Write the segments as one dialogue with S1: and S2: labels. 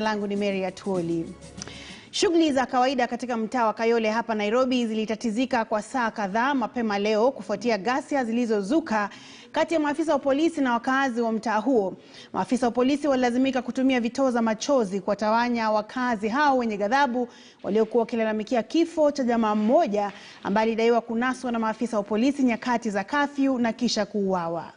S1: Langu ni Mary Atuoli. Shughuli za kawaida katika mtaa wa Kayole hapa Nairobi zilitatizika kwa saa kadhaa mapema leo kufuatia ghasia zilizozuka kati ya maafisa wa polisi na wakazi wa mtaa huo. Maafisa wa polisi walilazimika kutumia vitoza machozi kuwatawanya wakazi hao wenye ghadhabu waliokuwa wakilalamikia kifo cha jamaa mmoja ambaye alidaiwa kunaswa na maafisa wa polisi nyakati za kafyu na kisha kuuawa.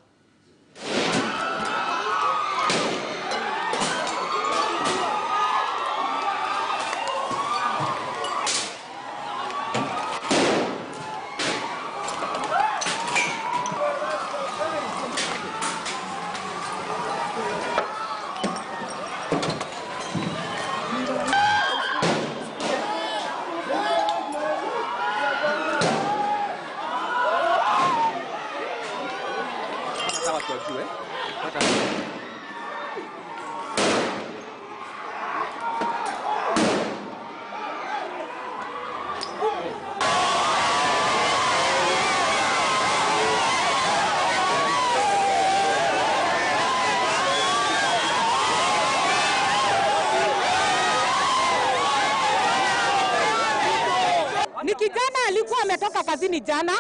S2: Ni kijana alikuwa ametoka kazini jana,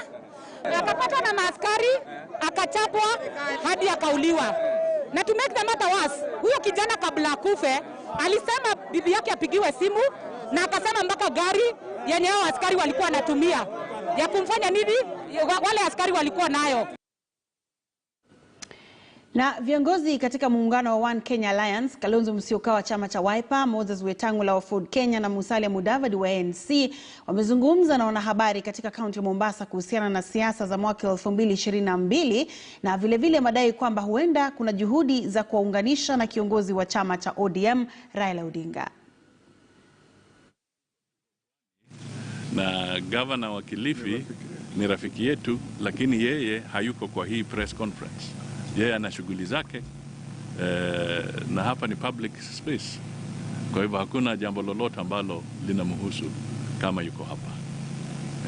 S2: akapata na maaskari, akachapwa hadi akauliwa. Na to make the matter worse, huyo kijana kabla akufe alisema bibi yake apigiwe simu na akasema mpaka gari yenye hao askari walikuwa wanatumia ya kumfanya nini wale askari walikuwa nayo.
S1: Na viongozi katika muungano wa One Kenya Alliance, Kalonzo Musyoka wa chama cha Wiper, Moses Wetangula wa Ford Kenya na Musalia Mudavadi wa ANC wamezungumza na wanahabari katika kaunti ya Mombasa kuhusiana na siasa za mwaka 2022 na vile madai kwamba huenda kuna juhudi za kuwaunganisha na kiongozi wa chama cha ODM Raila Odinga.
S3: Na governor wa Kilifi ni rafiki yetu, lakini yeye hayuko kwa hii press conference. Yeye ana shughuli zake na hapa ni public space. Kwa hivyo hakuna jambo lolote ambalo linamhusu kama yuko hapa.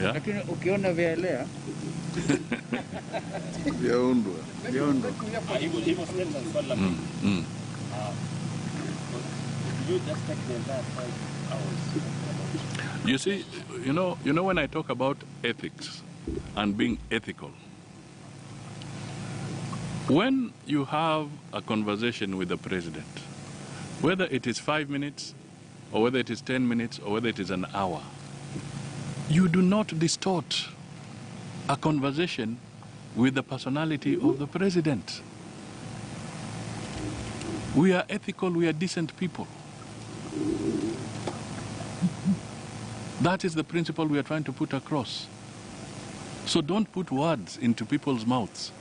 S3: Yeah?
S4: Lakini ukiona vielea
S5: vyaundwa.
S3: You see, you know when I talk about ethics and being ethical, when you have a conversation with the president, whether it is 5 minutes, or whether it is 10 minutes, or whether it is an hour, you do not distort a conversation with the personality of the president. We are ethical, we are decent people. That is the principle we are trying to put across. So don't put words into people's mouths.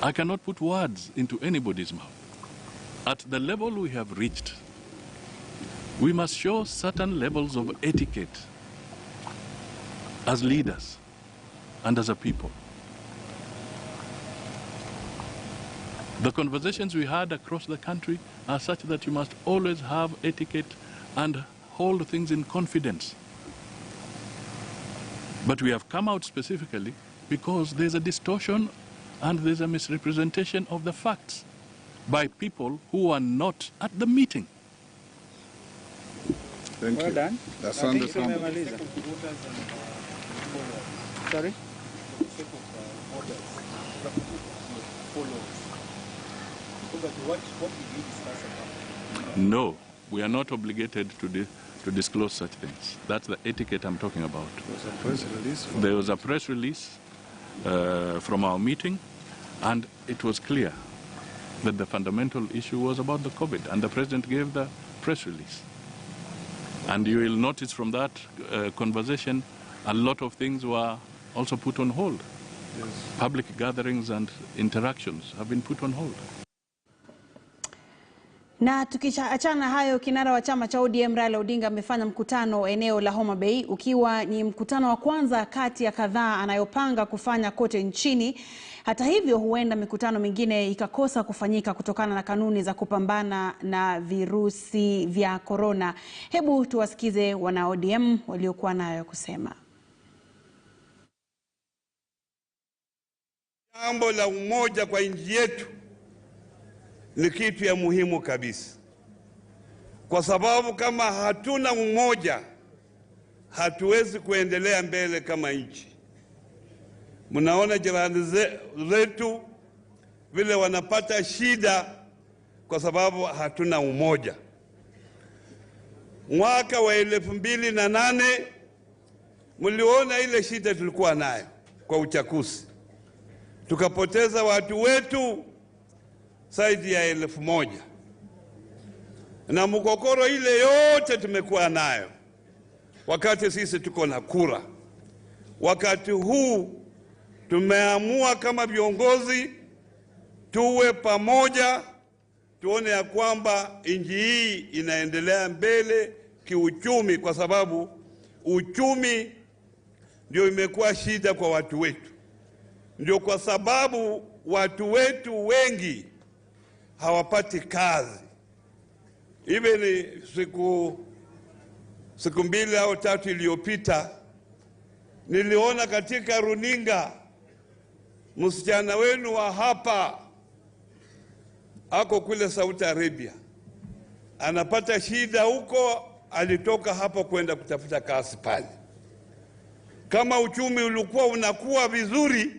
S3: I cannot put words into anybody's mouth. At the level we have reached, we must show certain levels of etiquette as leaders and as a people. The conversations we had across the country are such that you must always have etiquette and hold things in confidence. But we have come out specifically because there's a distortion and there's a misrepresentation of the facts by people who are not at the meeting.
S5: Thank
S4: well
S5: you.
S4: Done.
S5: Asante sana.
S4: Sorry?
S3: No, we are not obligated to disclose such things. That's the etiquette I'm talking about. There was a press release from our meeting, and it was clear that the fundamental issue was about the COVID, and the president gave the press release. And you will notice from that conversation, a lot of things were also put on hold. Yes. Public gatherings and interactions have been put on hold.
S1: Na tukiachana hayo, kinara wa chama cha ODM Raila Odinga amefanya mkutano eneo la Homa Bay, ukiwa ni mkutano wa kwanza kati ya kadhaa anayopanga kufanya kote nchini. Hata hivyo, huenda mikutano mingine ikakosa kufanyika kutokana na kanuni za kupambana na virusi vya corona. Hebu tuwasikize wana ODM waliokuwa nayo kusema.
S6: Jambo la umoja kwa nchi yetu
S5: ni kitu ya muhimu kabisa, kwa sababu kama hatuna umoja hatuwezi kuendelea mbele kama nchi. Mnaona jirani zetu vile wanapata shida kwa sababu hatuna umoja. Mwaka wa 2008 mliona ile shida tulikuwa nayo kwa uchaguzi. Tukapoteza watu wetu zaidi ya 1000. Na mgogoro ile yote tumekuwa nayo wakati sisi tuko na kura. Wakati huu tumeamua kama viongozi tuwe pamoja, tuone ya kwamba nchi hii inaendelea mbele kiuchumi, kwa sababu uchumi ndio imekuwa shida kwa watu wetu. Ndio kwa sababu watu wetu wengi hawapati kazi. Hivi ni siku 2 au 3 iliyopita niliona katika runinga msichana wenu wa hapa ako kule Saudi Arabia, anapata shida huko, alitoka hapo kwenda kutafuta kazi pale. Kama uchumi ulikuwa unakuwa vizuri,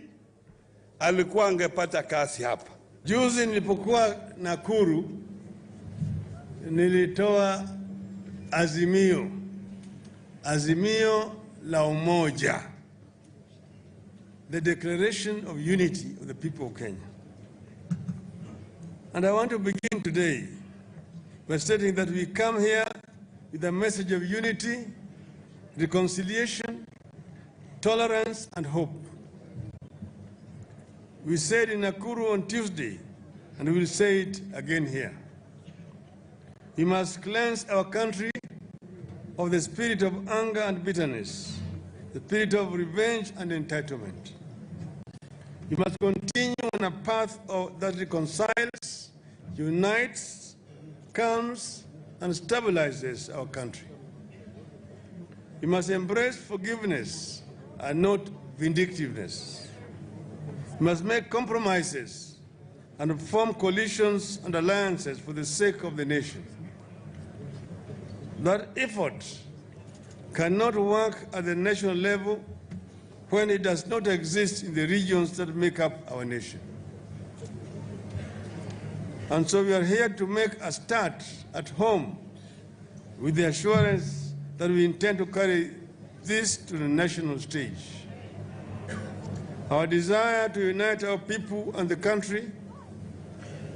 S5: alikuwa angepata kazi hapa.
S6: Juzi nilipokuwa Nakuru nilitoa azimio la umoja, the declaration of unity of the people of Kenya. And I want to begin today by stating that we come here with a message of unity, reconciliation, tolerance, and hope. We said in Nakuru on Tuesday, and we will say it again here. We must cleanse our country of the spirit of anger and bitterness, the spirit of revenge and entitlement. We must continue on a path that reconciles, unites, calms, and stabilizes our country. We must embrace forgiveness and not vindictiveness. We must make compromises and form coalitions and alliances for the sake of the nation. That effort cannot work at the national level when it does not exist in the regions that make up our nation. And so we are here to make a start at home with the assurance that we intend to carry this to the national stage. Our desire to unite our people and the country,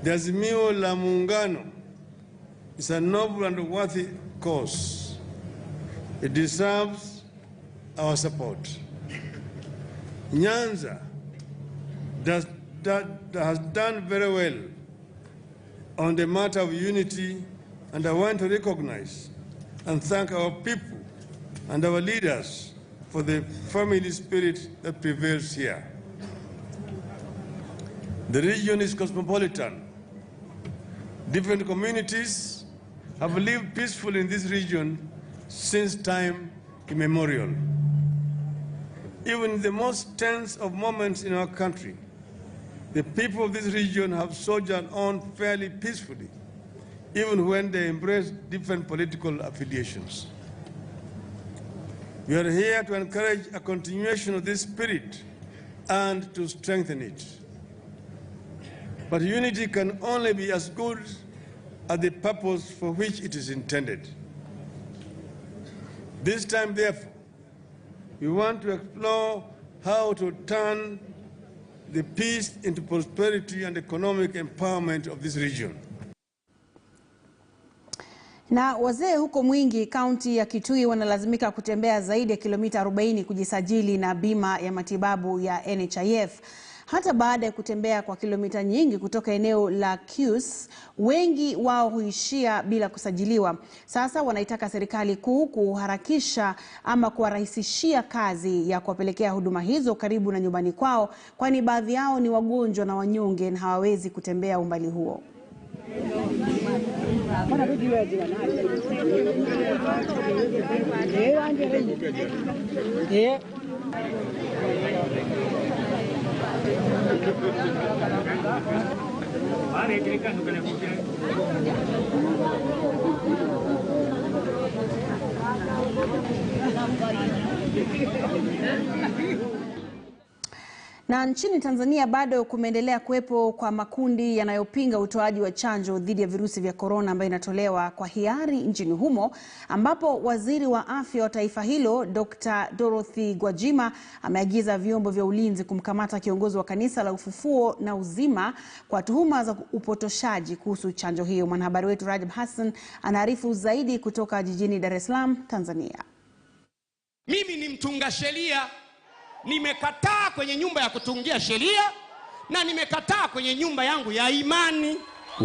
S6: the Azimio la Muungano, is a noble and worthy cause. It deserves our support. Nyanza has done very well on the matter of unity, and I want to recognize and thank our people and our leaders for the family spirit that prevails here. The region is cosmopolitan. Different communities have lived peacefully in this region since time immemorial. Even in the most tense of moments in our country, the people of this region have sojourned on fairly peacefully, even when they embrace different political affiliations. We are here to encourage a continuation of this spirit and to strengthen it. But unity can only be as good as the purpose for which it is intended. This time, therefore, we want to explore how to turn the peace into prosperity and economic empowerment of this region.
S1: Na wazee huko Mwingi, kaunti ya Kitui, wanalazimika kutembea zaidi ya kilomita 40 kujisajili na bima ya matibabu ya NHIF. Hata baada ya kutembea kwa kilomita nyingi kutoka eneo la Kius, wengi wao huishia bila kusajiliwa. Sasa wanaitaka serikali kuu kuharakisha ama kuwarahisishia kazi ya kuwapelekea huduma hizo karibu na nyumbani kwao, kwani baadhi yao ni wagonjwa na wanyonge na hawawezi kutembea umbali huo. Na nchini Tanzania bado kumeendelea kuwepo kwa makundi yanayopinga utoaji wa chanjo dhidi ya virusi vya korona ambayo inatolewa kwa hiari nchini humo, ambapo waziri wa afya wa taifa hilo Dr. Dorothy Gwajima ameagiza vyombo vya ulinzi kumkamata kiongozi wa kanisa la Ufufuo na Uzima kwa tuhuma za upotoshaji kuhusu chanjo hiyo. Mwanahabari wetu Rajab Hassan anaarifu zaidi kutoka jijini Dar es Salaam, Tanzania.
S7: Mimi ni mtunga sheria. Nimekataa kwenye nyumba ya kutungia sheria na nimekataa kwenye nyumba yangu ya imani.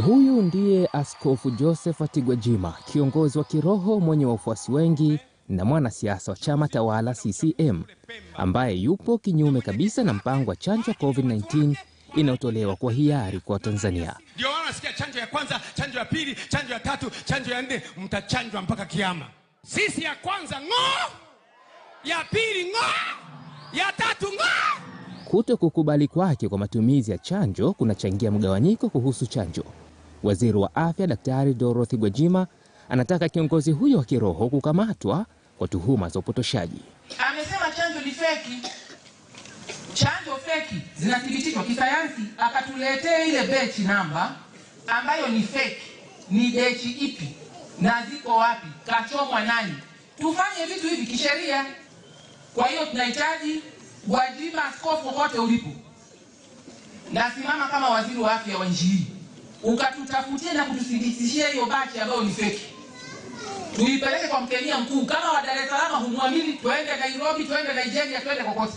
S8: Huyu ndiye Askofu Joseph Gwajima, kiongozi wa kiroho mwenye wafuasi wengi na mwanasiasa wa chama tawala CCM, ambaye yupo kinyume kabisa na mpango wa chanjo ya COVID-19 inayotolewa kwa hiari kwa Tanzania.
S7: Ndio wanasikia chanjo ya kwanza, chanjo ya pili, chanjo ya tatu, chanjo ya nne, mtachanjwa mpaka kiyama. Sisi ya kwanza ng'o, ya pili ng'o, ya tatu ng'o.
S8: Kuto kukubali kwake kwa matumizi ya chanjo kunachangia mgawanyiko kuhusu chanjo. Waziri wa afya Daktari Dorothy Gwajima anataka kiongozi huyo wa kiroho kukamatwa kwa tuhuma za upotoshaji.
S9: Amesema chanjo ni feki. Chanjo feki zinathibitishwa kisayansi, akatuletea ile batch namba ambayo ni feki. Ni batch ipi? Na ziko wapi? Kachomwa nani? Tufanye vitu hivi kisheria. Kwa hiyo tunahitaji Gwajima, askofu kote ulipo, nasimama kama waziri wa afya wa nchi hii, ukatutafutie na kututhibitishia hiyo batch ambayo ni feki. Tuipeleke kwa mkemia mkuu. Kama wa Dar es Salaam humwamini, twende Nairobi, twende Nigeria, twende kokote,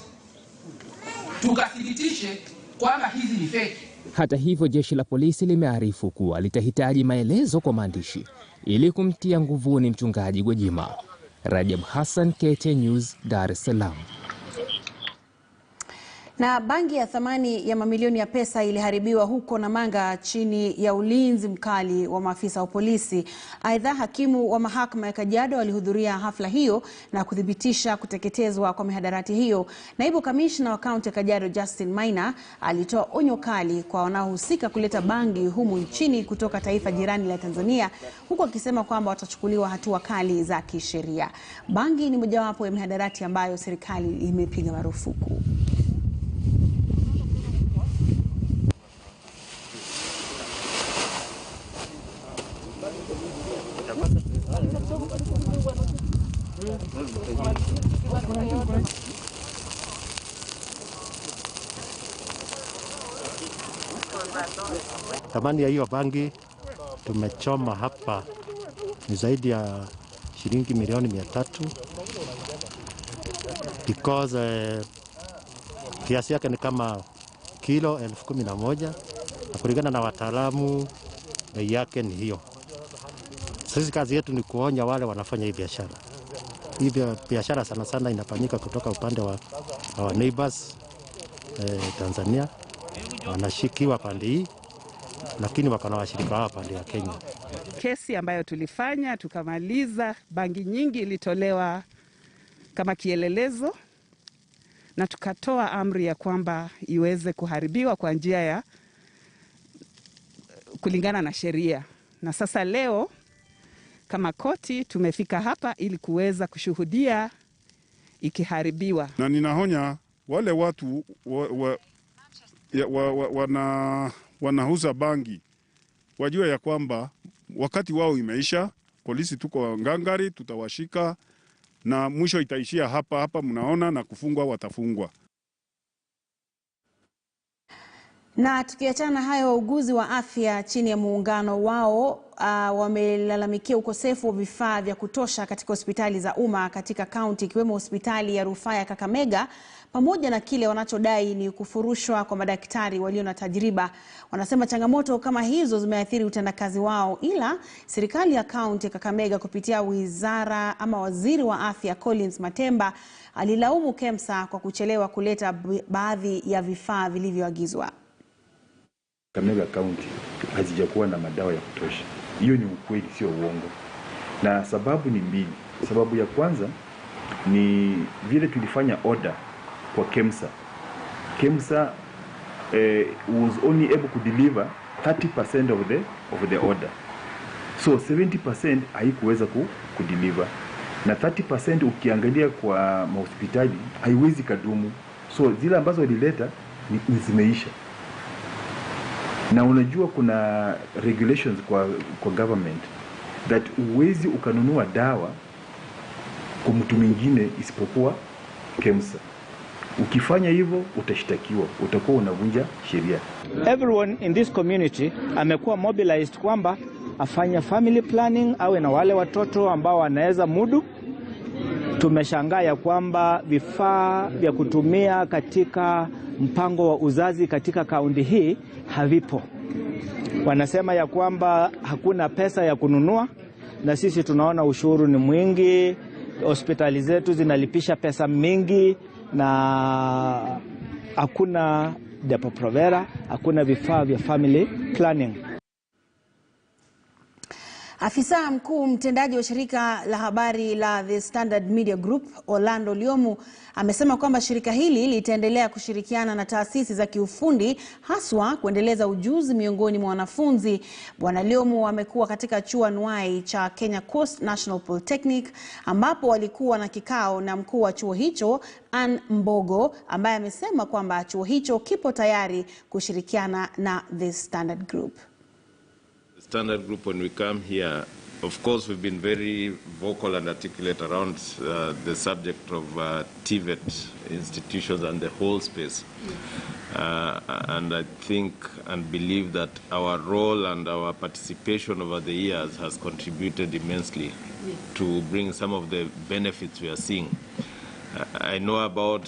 S9: tukathibitishe kwamba hizi ni feki.
S8: Hata hivyo, jeshi la polisi limearifu kuwa litahitaji maelezo kwa maandishi ili kumtia nguvuni mchungaji Gwajima. Rajab Hassan, KT News, Dar es Salaam.
S1: Na bangi ya thamani ya mamilioni ya pesa iliharibiwa huko Namanga chini ya ulinzi mkali wa maafisa wa polisi. Aidha, hakimu wa mahakama ya Kajiado alihudhuria hafla hiyo na kuthibitisha kuteketezwa kwa mihadarati hiyo. Naibu kamishna wa kaunti ya Kajiado Justin Maina alitoa onyo kali kwa wanaohusika kuleta bangi humu nchini kutoka taifa jirani la Tanzania, huku akisema kwamba watachukuliwa hatua kali za kisheria. Bangi ni mojawapo ya mihadarati ambayo serikali imepiga marufuku.
S10: Thamani ya hiyo bangi tumechoma hapa ni zaidi ya shilingi milioni 300, because kiasi yake ni kama kilo 11,000, na kulingana na wataalamu bei yake ni hiyo. Sisi kazi yetu ni kuonya wale wanafanya hii biashara. Hii biashara sana sana inafanyika kutoka upande wa our neighbors Tanzania, wanashikiwa pande hii, lakini wako na washirika wao pande ya Kenya.
S11: Kesi ambayo tulifanya tukamaliza, bangi nyingi ilitolewa kama kielelezo na tukatoa amri ya kwamba iweze kuharibiwa kwa njia ya kulingana na sheria. Na sasa leo kama koti tumefika hapa ili kuweza kushuhudia ikiharibiwa.
S12: Na ninahonya wale watu wanauza bangi wajue ya kwamba wakati wao imeisha. Polisi tuko ngangari, tutawashika na mwisho itaishia hapa mnaona, na kufungwa watafungwa.
S1: Na tukiachana hayo, wauguzi wa afya chini ya muungano wao wamelalamikia ukosefu wa vifaa vya kutosha katika hospitali za umma katika kaunti, ikiwemo hospitali ya rufaa ya Kakamega, pamoja na kile wanachodai ni kufurushwa kwa madaktari walio na tajriba. Wanasema changamoto kama hizo zimeathiri utendakazi wao, ila serikali ya kaunti ya Kakamega kupitia waziri wa afya Collins Matemba alilaumu KEMSA kwa kuchelewa kuleta baadhi ya vifaa vilivyoagizwa.
S13: Kakamega County hazijakuwa na madawa ya kutosha. Hiyo ni ukweli, sio uongo. Na sababu ni mbili. Sababu ya kwanza ni vile tulifanya order kwa KEMSA. KEMSA was only able to deliver 30% of the order. So 70% haikuweza kudeliver. Na 30% ukiangalia kwa mahospitali haiwezi kadumu. So zile ambazo walileta ni zimeisha. Na unajua kuna regulations kwa government that uwezi ukanunua dawa kwa mtu mwingine isipokuwa KEMSA. Ukifanya hivyo utashtakiwa, utakuwa unavunja sheria.
S4: Everyone in this community amekuwa mobilized kwamba afanye family planning, awe na wale watoto ambao wanaweza mudu. Tumeshangaa ya kwamba vifaa vya kutumia katika mpango wa uzazi katika kaunti hii havipo. Wanasema ya kwamba hakuna pesa ya kununua, na sisi tunaona ushuru ni mwingi, hospitali zetu zinalipisha pesa mingi, na hakuna depo-provera, hakuna vifaa vya family planning.
S1: Afisa mkuu mtendaji wa shirika la habari la The Standard Media Group, Orlando Lyomu, amesema kwamba shirika hili litaendelea kushirikiana na taasisi za kiufundi haswa kuendeleza ujuzi miongoni mwa wanafunzi. Bwana Lyomu amekuwa katika chuo anuai cha Kenya Coast National Polytechnic ambapo walikuwa na kikao na mkuu wa chuo hicho Ann Mbogo, ambaye amesema kwamba chuo hicho kipo tayari kushirikiana na The Standard Group.
S14: Standard Group, when we come here, of course, we've been very vocal and articulate around the subject of TVET institutions and the whole space. And I think and believe that our role and our participation over the years has contributed immensely to bring some of the benefits we are seeing. I know about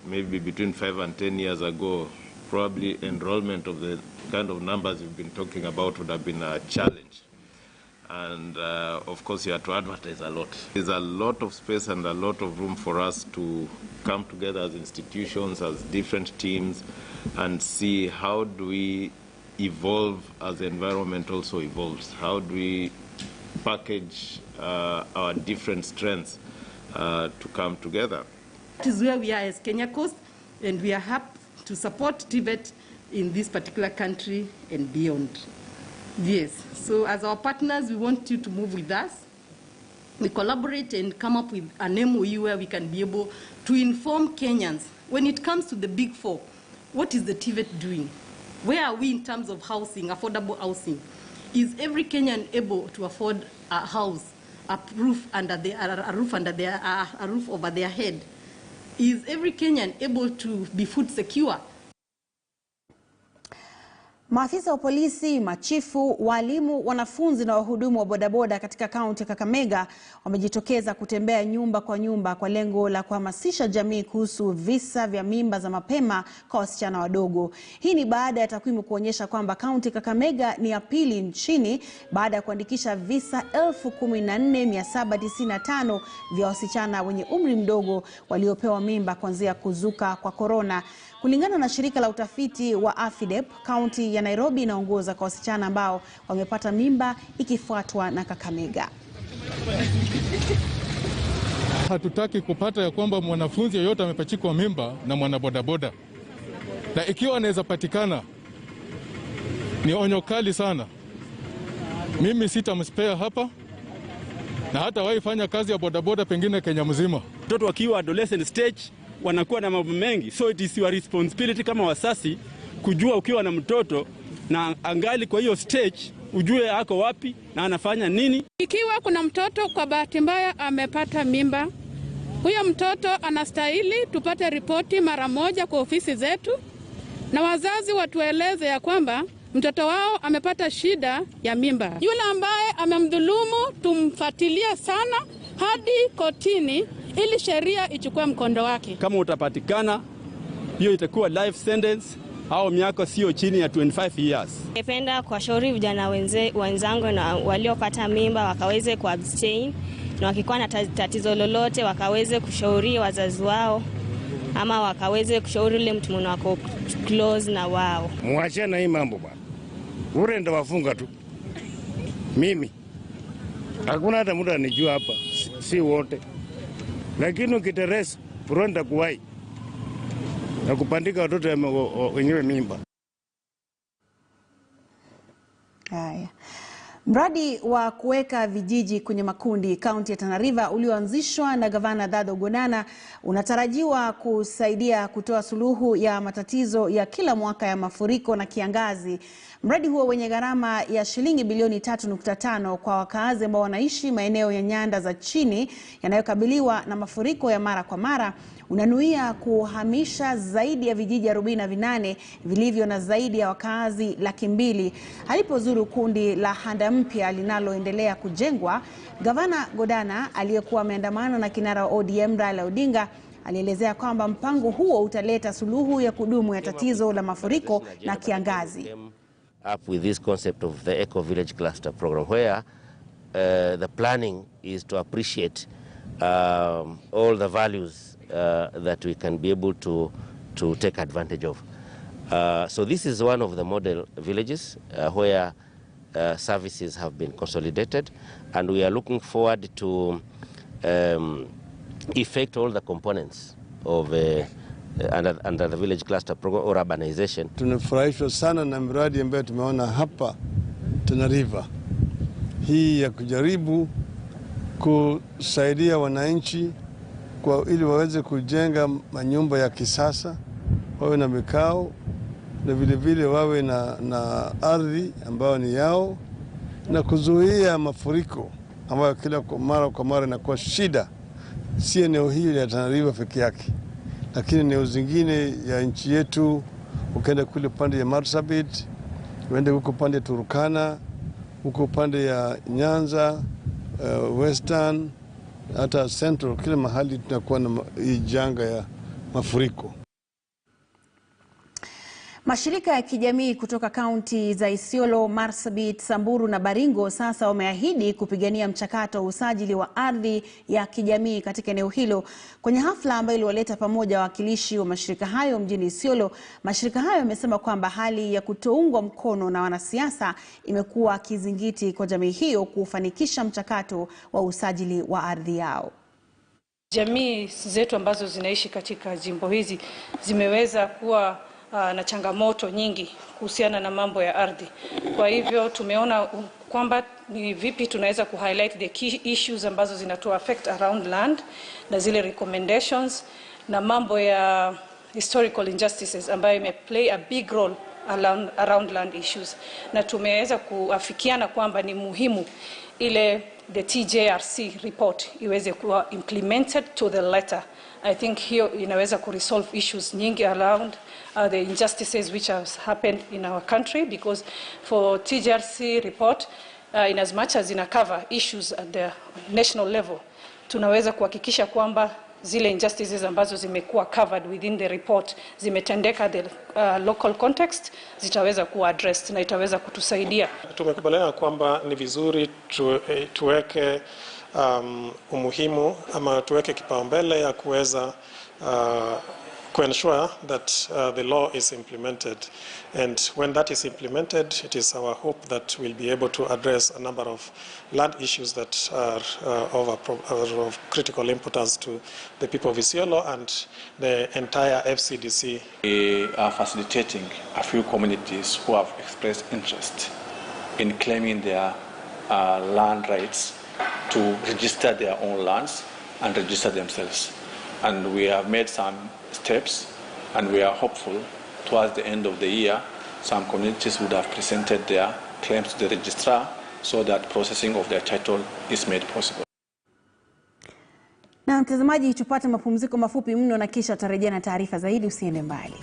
S14: maybe between 5 and 10 years ago, probably enrollment of the kind of numbers you've been talking about would have been a challenge. And of course you have to advertise a lot. There's a lot of space and a lot of room for us to come together as institutions, as different teams, and see how do we evolve as the environment also evolves. How do we package our different strengths to come together.
S15: That is where we are as Kenya Coast, and we are happy to support TVET in this particular country and beyond. Yes, so as our partners, we want you to move with us. We collaborate and come up with an MOU where we can be able to inform Kenyans. When it comes to the big four, what is the TVET doing? Where are we in terms of housing, affordable housing? Is every Kenyan able to afford a house, a roof over their head? Is every Kenyan able to be food secure?
S1: Maafisa wa polisi, machifu, walimu, wanafunzi na wahudumu wa bodaboda katika kaunti ya Kakamega wamejitokeza kutembea nyumba kwa nyumba kwa lengo la kuhamasisha jamii kuhusu visa vya mimba za mapema kwa wasichana wadogo. Hii ni baada ya takwimu kuonyesha kwamba kaunti ya Kakamega ni ya pili nchini baada ya kuandikisha visa 14,795 vya wasichana wenye umri mdogo waliopewa mimba kuanzia kuzuka kwa korona. Kulingana na shirika la utafiti wa AFIDEP, kaunti ya Nairobi inaongoza kwa wasichana ambao wamepata mimba ikifuatwa na Kakamega.
S16: Hatutaki kupata ya kwamba mwanafunzi yeyote amepachikwa mimba na mwanabodaboda. Na ikiwa anaweza patikana, ni onyo kali sana. Mimi sitamspea hapa na hata waifanya kazi ya bodaboda pengine Kenya mzima.
S17: Watoto wakiwa adolescent stage wanakuwa na mambo mengi, so it is your responsibility kama wasasi kujua ukiwa na mtoto na angali kwa hiyo stage ujue ako wapi na anafanya nini.
S18: Ikiwa kuna mtoto kwa bahati mbaya amepata mimba, huyo mtoto anastahili tupate ripoti mara moja kwa ofisi zetu, na wazazi watueleze ya kwamba mtoto wao amepata shida ya mimba. Yule ambaye amemdhulumu tumfuatilie sana hadi kotini ili sheria ichukue mkondo wake.
S17: Kama utapatikana, hiyo itakuwa life sentence au miaka sio chini ya 25 years.
S19: Ningependa kuwashauri vijana wenzangu na waliopata mimba wakaweze kuabstain, na wakikuwa na tatizo lolote wakaweze kushauri wazazi wao ama wakaweze kushauri yule mtu mwenye wako close na wao.
S20: Muache na hii mambo bwana. Ure ndo wafunga tu. Mimi hakuna hata mtu anijua hapa, si wote. Lakini ukiteresa pronda kuwai na kupandika watoto wenyewe mimba.
S1: Haya. Mradi wa kuweka vijiji kwenye makundi kaunti ya Tana River ulioanzishwa na gavana Dadho Gonana unatarajiwa kusaidia kutoa suluhu ya matatizo ya kila mwaka ya mafuriko na kiangazi. Mradi huo wenye gharama ya shilingi bilioni 3.5 kwa wakazi ambao wanaishi maeneo ya nyanda za chini yanayokabiliwa na mafuriko ya mara kwa mara unanuia kuhamisha zaidi ya vijiji 48 vilivyo na zaidi ya wakazi 200,000. Alipozuru kundi la handa mpya linaloendelea kujengwa, gavana Godana aliyekuwa ameandamana na kinara wa ODM Raila Odinga alielezea kwamba mpango huo utaleta suluhu ya kudumu ya tatizo la mafuriko na kiangazi.
S21: Up with this concept of the Eco Village Cluster program, where the planning is to appreciate all the values that we can be able to take advantage of. So this is one of the model villages where services have been consolidated, and we are looking forward to effect all the components of under the village cluster program or urbanization.
S6: Tunafurahishwa sana na miradi ambayo tumeona hapa Tana River. Hii ya kujaribu kusaidia wananchi ili waweze kujenga manyumba ya kisasa, wawe na mikao na vile vile wawe na ardhi ambayo ni yao, na kuzuia mafuriko ambayo kila kwa mara inakuwa shida, si eneo hili ya Tana River peke yake, lakini eneo zingine ya nchi yetu. Ukaenda kule pande ya Marsabit, uende huko pande ya Turkana, huko pande ya Nyanza, Western, hata Central, kila mahali tunakuwa na hii janga ya mafuriko.
S1: Mashirika ya kijamii kutoka kaunti za Isiolo, Marsabit, Samburu na Baringo sasa wameahidi kupigania mchakato wa usajili wa ardhi ya kijamii katika eneo hilo. Kwenye hafla ambayo iliwaleta pamoja wawakilishi wa mashirika hayo mjini Isiolo, mashirika hayo yamesema kwamba hali ya kutoungwa mkono na wanasiasa imekuwa kizingiti kwa jamii hiyo kufanikisha mchakato wa usajili wa ardhi yao.
S22: Jamii zetu ambazo zinaishi katika jimbo hizi zimeweza kuwa na changamoto nyingi kuhusiana na mambo ya ardhi. Kwa hivyo tumeona kwamba ni vipi tunaweza kuhighlight the key issues ambazo zinatoa affect around land na zile recommendations na mambo ya historical injustices ambayo imeplay a big role around land issues, na tumeweza kuafikiana kwamba ni muhimu ile the TJRC report iweze kuwa implemented to the letter. I think hiyo inaweza kuresolve issues nyingi around the injustices which has happened in our country, because for TJRC report, in as much as ina cover issues at the national level, tunaweza kuhakikisha kwamba zile injustices ambazo zimekuwa covered within the report zimetendeka the local context, zitaweza kuwa addressed na itaweza kutusaidia.
S23: Tumekubaliana kwamba ni vizuri tuweke umuhimu ama tuweke kipaumbele ya kuweza ensure that the law is implemented, and when that is implemented, it is our hope that we'll be able to address a number of land issues that are of critical importance to the people of Isiolo and the entire FCDC.
S24: We are facilitating a few communities who have expressed interest in claiming their land rights to register their own lands and register themselves. And we have made some steps, and we are hopeful towards the end of the year some communities would have presented their claims to the registrar so that processing of their title is made possible.
S1: Na mtazamaji, tupate mapumziko mafupi mno na kisha tarejea na taarifa zaidi, usiende mbali.